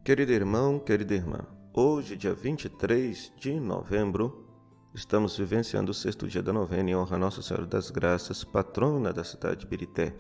Querido irmão, querida irmã, hoje, dia 23 de novembro, estamos vivenciando o sexto dia da novena em honra a Nossa Senhora das Graças, patrona da cidade de Birité.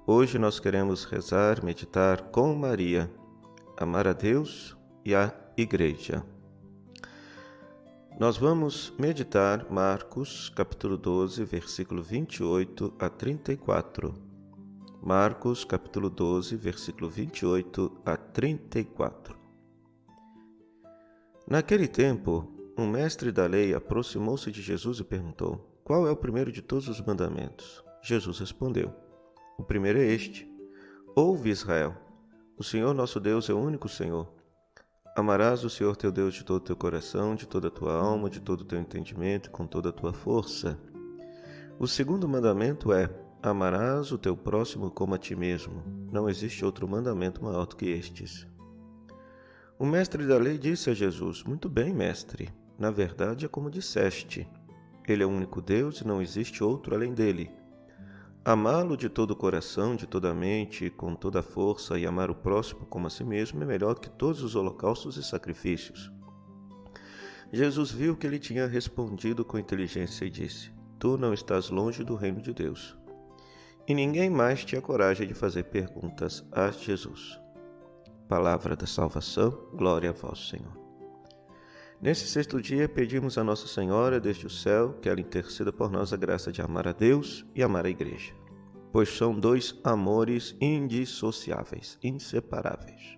Hoje nós queremos rezar, meditar com Maria, amar a Deus e a Igreja. Nós vamos meditar Marcos, capítulo 12, versículo 28 a 34. Marcos, capítulo 12, versículo 28 a 34. Naquele tempo, um mestre da lei aproximou-se de Jesus e perguntou: Qual é o primeiro de todos os mandamentos? Jesus respondeu: O primeiro é este: Ouve, Israel, o Senhor nosso Deus é o único Senhor. Amarás o Senhor teu Deus de todo o teu coração, de toda a tua alma, de todo o teu entendimento e com toda a tua força. O segundo mandamento é: Amarás o teu próximo como a ti mesmo. Não existe outro mandamento maior do que estes. O mestre da lei disse a Jesus: Muito bem, mestre. Na verdade é como disseste. Ele é o único Deus e não existe outro além dele. Amá-lo de todo o coração, de toda a mente, com toda a força, e amar o próximo como a si mesmo é melhor que todos os holocaustos e sacrifícios. Jesus viu que ele tinha respondido com inteligência e disse: Tu não estás longe do reino de Deus. E ninguém mais tinha coragem de fazer perguntas a Jesus. Palavra da salvação, glória a vós, Senhor. Nesse sexto dia, pedimos a Nossa Senhora, desde o céu, que ela interceda por nós a graça de amar a Deus e amar a Igreja, pois são dois amores indissociáveis, inseparáveis.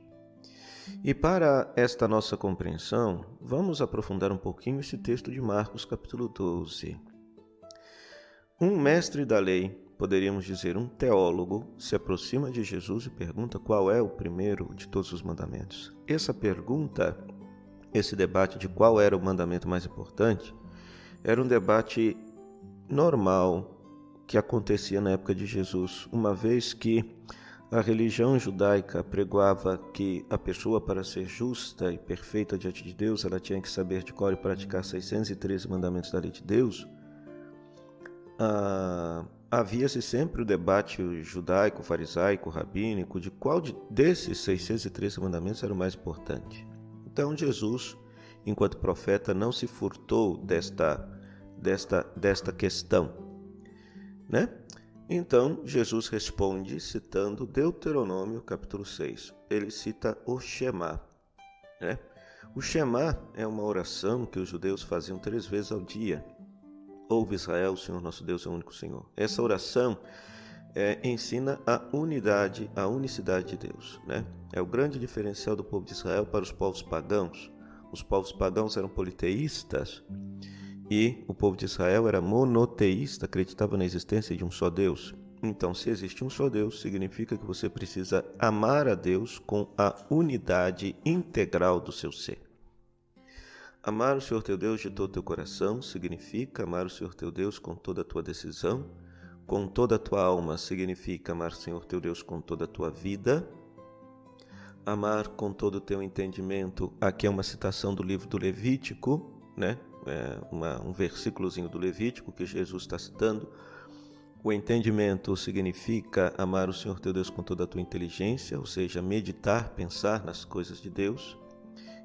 E para esta nossa compreensão, vamos aprofundar um pouquinho esse texto de Marcos, capítulo 12. Um mestre da lei, poderíamos dizer um teólogo, se aproxima de Jesus e pergunta qual é o primeiro de todos os mandamentos. Essa pergunta, esse debate de qual era o mandamento mais importante, era um debate normal que acontecia na época de Jesus, uma vez que a religião judaica pregoava que a pessoa, para ser justa e perfeita diante de Deus, ela tinha que saber de cor e praticar 613 mandamentos da lei de Deus. Havia-se sempre o debate judaico, farisaico, rabínico, de qual desses 613 mandamentos era o mais importante. Então Jesus, enquanto profeta, não se furtou desta questão, né? Então Jesus responde citando Deuteronômio capítulo 6. Ele cita o Shema, né? O Shema é uma oração que os judeus faziam 3 vezes ao dia. Ouve, Israel, o Senhor nosso Deus é o único Senhor. Essa oração ensina a unidade, a unicidade de Deus, né? É o grande diferencial do povo de Israel para os povos pagãos. Os povos pagãos eram politeístas e o povo de Israel era monoteísta, acreditava na existência de um só Deus. Então, se existe um só Deus, significa que você precisa amar a Deus com a unidade integral do seu ser. Amar o Senhor teu Deus de todo o teu coração significa amar o Senhor teu Deus com toda a tua decisão, com toda a tua alma significa amar o Senhor teu Deus com toda a tua vida, amar com todo o teu entendimento. Aqui é uma citação do livro do Levítico, né? Um versículozinho do Levítico que Jesus está citando. O entendimento significa amar o Senhor teu Deus com toda a tua inteligência, ou seja, meditar, pensar nas coisas de Deus.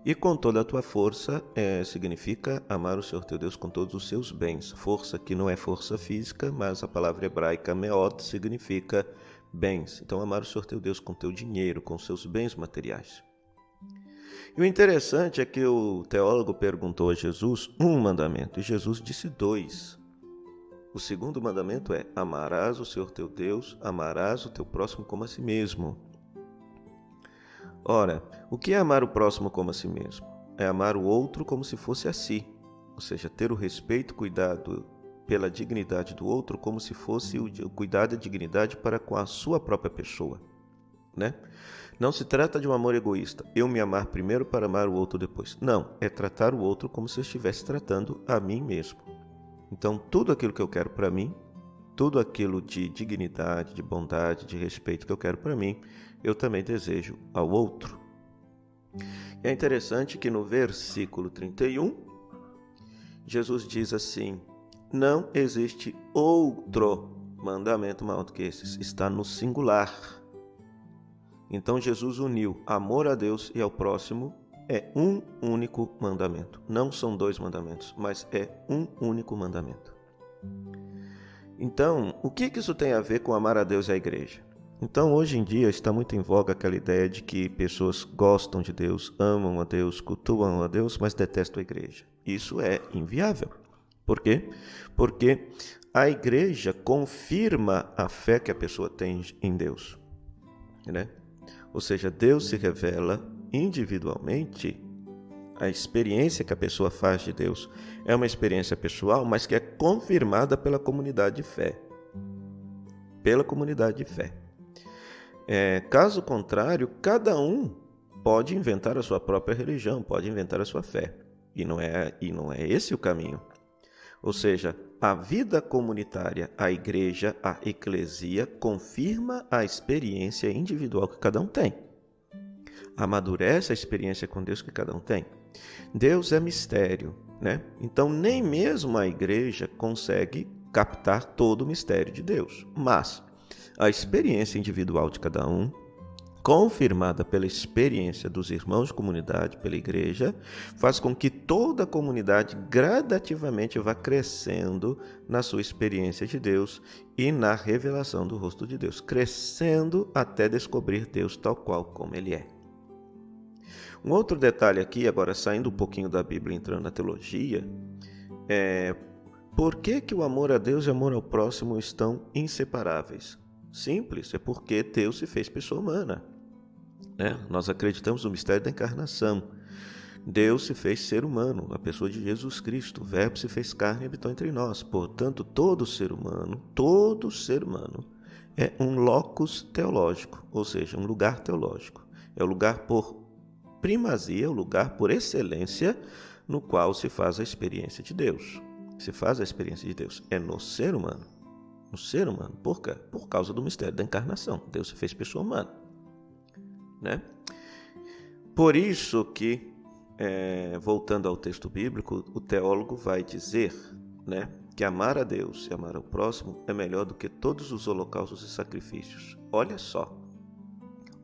E com toda a tua força significa amar o Senhor teu Deus com todos os seus bens. Força que não é força física, mas a palavra hebraica meot significa bens. Então amar o Senhor teu Deus com teu dinheiro, com seus bens materiais. E o interessante é que o teólogo perguntou a Jesus um mandamento e Jesus disse 2. O segundo mandamento é: amarás o Senhor teu Deus, amarás o teu próximo como a si mesmo. Ora, o que é amar o próximo como a si mesmo? É amar o outro como se fosse a si, ou seja, ter o respeito, cuidado pela dignidade do outro como se fosse o cuidado e a dignidade para com a sua própria pessoa, né? Não se trata de um amor egoísta, eu me amar primeiro para amar o outro depois. Não, é tratar o outro como se eu estivesse tratando a mim mesmo. Então, tudo aquilo que eu quero para mim, tudo aquilo de dignidade, de bondade, de respeito que eu quero para mim, eu também desejo ao outro. É interessante que no versículo 31, Jesus diz assim: não existe outro mandamento maior do que esses. Está no singular. Então Jesus uniu amor a Deus e ao próximo, é um único mandamento. Não são 2 mandamentos, mas é um único mandamento. Então, o que isso tem a ver com amar a Deus e a igreja? Então, hoje em dia está muito em voga aquela ideia de que pessoas gostam de Deus, amam a Deus, cultuam a Deus, mas detestam a igreja. Isso é inviável. Por quê? Porque a igreja confirma a fé que a pessoa tem em Deus, né? Ou seja, Deus se revela individualmente. A experiência que a pessoa faz de Deus é uma experiência pessoal, mas que é confirmada pela comunidade de fé. Pela comunidade de fé. Caso contrário, cada um pode inventar a sua própria religião, pode inventar a sua fé. E não é esse o caminho. Ou seja, a vida comunitária, a igreja, a eclesia, confirma a experiência individual que cada um tem. Amadurece a experiência com Deus que cada um tem. Deus é mistério, né? Então, nem mesmo a igreja consegue captar todo o mistério de Deus. Mas a experiência individual de cada um, confirmada pela experiência dos irmãos de comunidade, pela igreja, faz com que toda a comunidade gradativamente vá crescendo na sua experiência de Deus e na revelação do rosto de Deus, crescendo até descobrir Deus tal qual como Ele é. Um outro detalhe aqui, agora saindo um pouquinho da Bíblia e entrando na teologia, por que o amor a Deus e o amor ao próximo estão inseparáveis? Simples, é porque Deus se fez pessoa humana. Nós acreditamos no mistério da encarnação. Deus se fez ser humano, a pessoa de Jesus Cristo. O Verbo se fez carne e habitou entre nós. Portanto, todo ser humano é um locus teológico, ou seja, um lugar teológico. É o lugar por primazia, o lugar por excelência no qual se faz a experiência de Deus. Se faz a experiência de Deus. É no ser humano. No ser humano. Por quê? Por causa do mistério da encarnação. Deus se fez pessoa humana. Né? Por isso que, voltando ao texto bíblico, o teólogo vai dizer, né, que amar a Deus e amar ao próximo é melhor do que todos os holocaustos e sacrifícios. Olha só,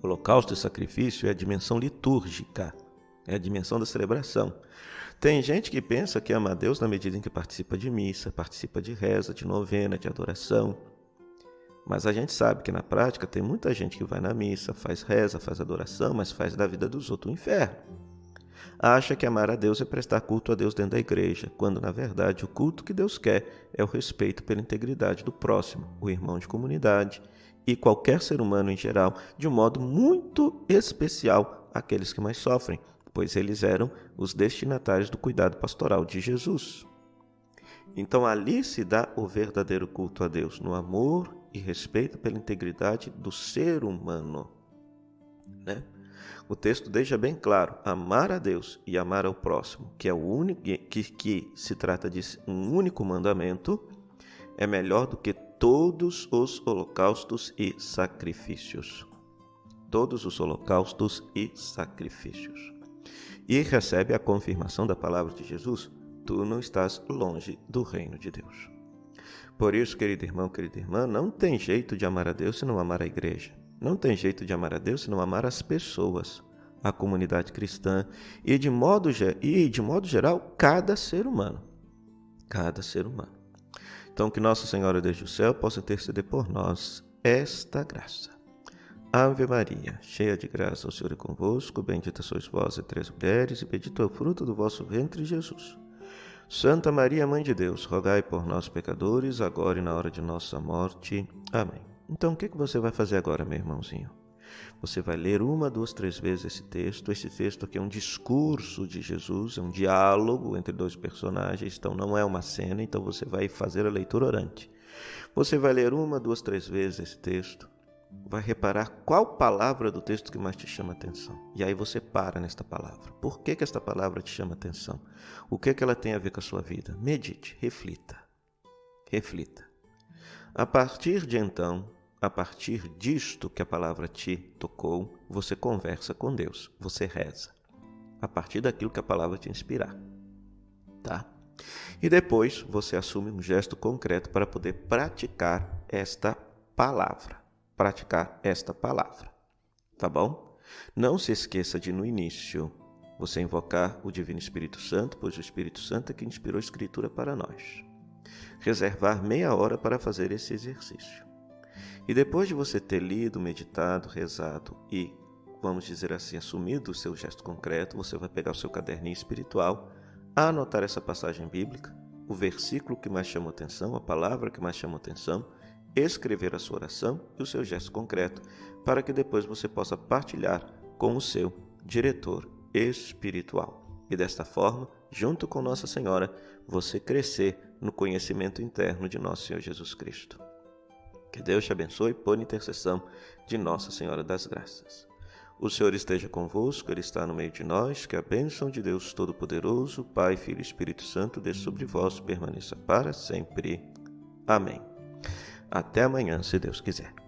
holocausto e sacrifício é a dimensão litúrgica, é a dimensão da celebração. Tem gente que pensa que ama a Deus na medida em que participa de missa, participa de reza, de novena, de adoração. Mas a gente sabe que na prática tem muita gente que vai na missa, faz reza, faz adoração, mas faz da vida dos outros um inferno. Acha que amar a Deus é prestar culto a Deus dentro da igreja, quando na verdade o culto que Deus quer é o respeito pela integridade do próximo, o irmão de comunidade e qualquer ser humano em geral, de um modo muito especial aqueles que mais sofrem, pois eles eram os destinatários do cuidado pastoral de Jesus. Então ali se dá o verdadeiro culto a Deus, no amor e respeito pela integridade do ser humano. Né? O texto deixa bem claro, amar a Deus e amar ao próximo, que é o único que se trata de um único mandamento, é melhor do que todos os holocaustos e sacrifícios. Todos os holocaustos e sacrifícios. E recebe a confirmação da palavra de Jesus, tu não estás longe do reino de Deus. Por isso, querido irmão, querida irmã, não tem jeito de amar a Deus se não amar a igreja. Não tem jeito de amar a Deus se não amar as pessoas, a comunidade cristã e, de modo geral, cada ser humano. Cada ser humano. Então, que Nossa Senhora desde o céu possa interceder por nós esta graça. Ave Maria, cheia de graça, o Senhor é convosco, bendita sois vós entre as mulheres, e bendito é o fruto do vosso ventre, Jesus. Santa Maria, Mãe de Deus, rogai por nós, pecadores, agora e na hora de nossa morte. Amém. Então, o que você vai fazer agora, meu irmãozinho? Você vai ler 1, 2, 3 vezes esse texto. Esse texto aqui é um discurso de Jesus, é um diálogo entre 2 personagens, então não é uma cena, então você vai fazer a leitura orante. Você vai ler 1, 2, 3 vezes esse texto. Vai reparar qual palavra do texto que mais te chama atenção. E aí você para nesta palavra. Por que esta palavra te chama atenção? O que ela tem a ver com a sua vida? Medite, reflita. Reflita. A partir disto que a palavra te tocou, você conversa com Deus, você reza. A partir daquilo que a palavra te inspirar. Tá? E depois você assume um gesto concreto para poder praticar esta palavra. tá bom? Não se esqueça de, no início, você invocar o Divino Espírito Santo, pois o Espírito Santo é que inspirou a Escritura para nós. Reservar meia hora para fazer esse exercício. E depois de você ter lido, meditado, rezado e, vamos dizer assim, assumido o seu gesto concreto, você vai pegar o seu caderninho espiritual, anotar essa passagem bíblica, o versículo que mais chamou atenção, a palavra que mais chamou atenção, escrever a sua oração e o seu gesto concreto, para que depois você possa partilhar com o seu diretor espiritual. E desta forma, junto com Nossa Senhora, você crescer no conhecimento interno de nosso Senhor Jesus Cristo. Que Deus te abençoe por intercessão de Nossa Senhora das Graças. O Senhor esteja convosco, Ele está no meio de nós, que a bênção de Deus Todo-Poderoso, Pai, Filho e Espírito Santo, desça sobre vós e permaneça para sempre. Amém. Até amanhã, se Deus quiser.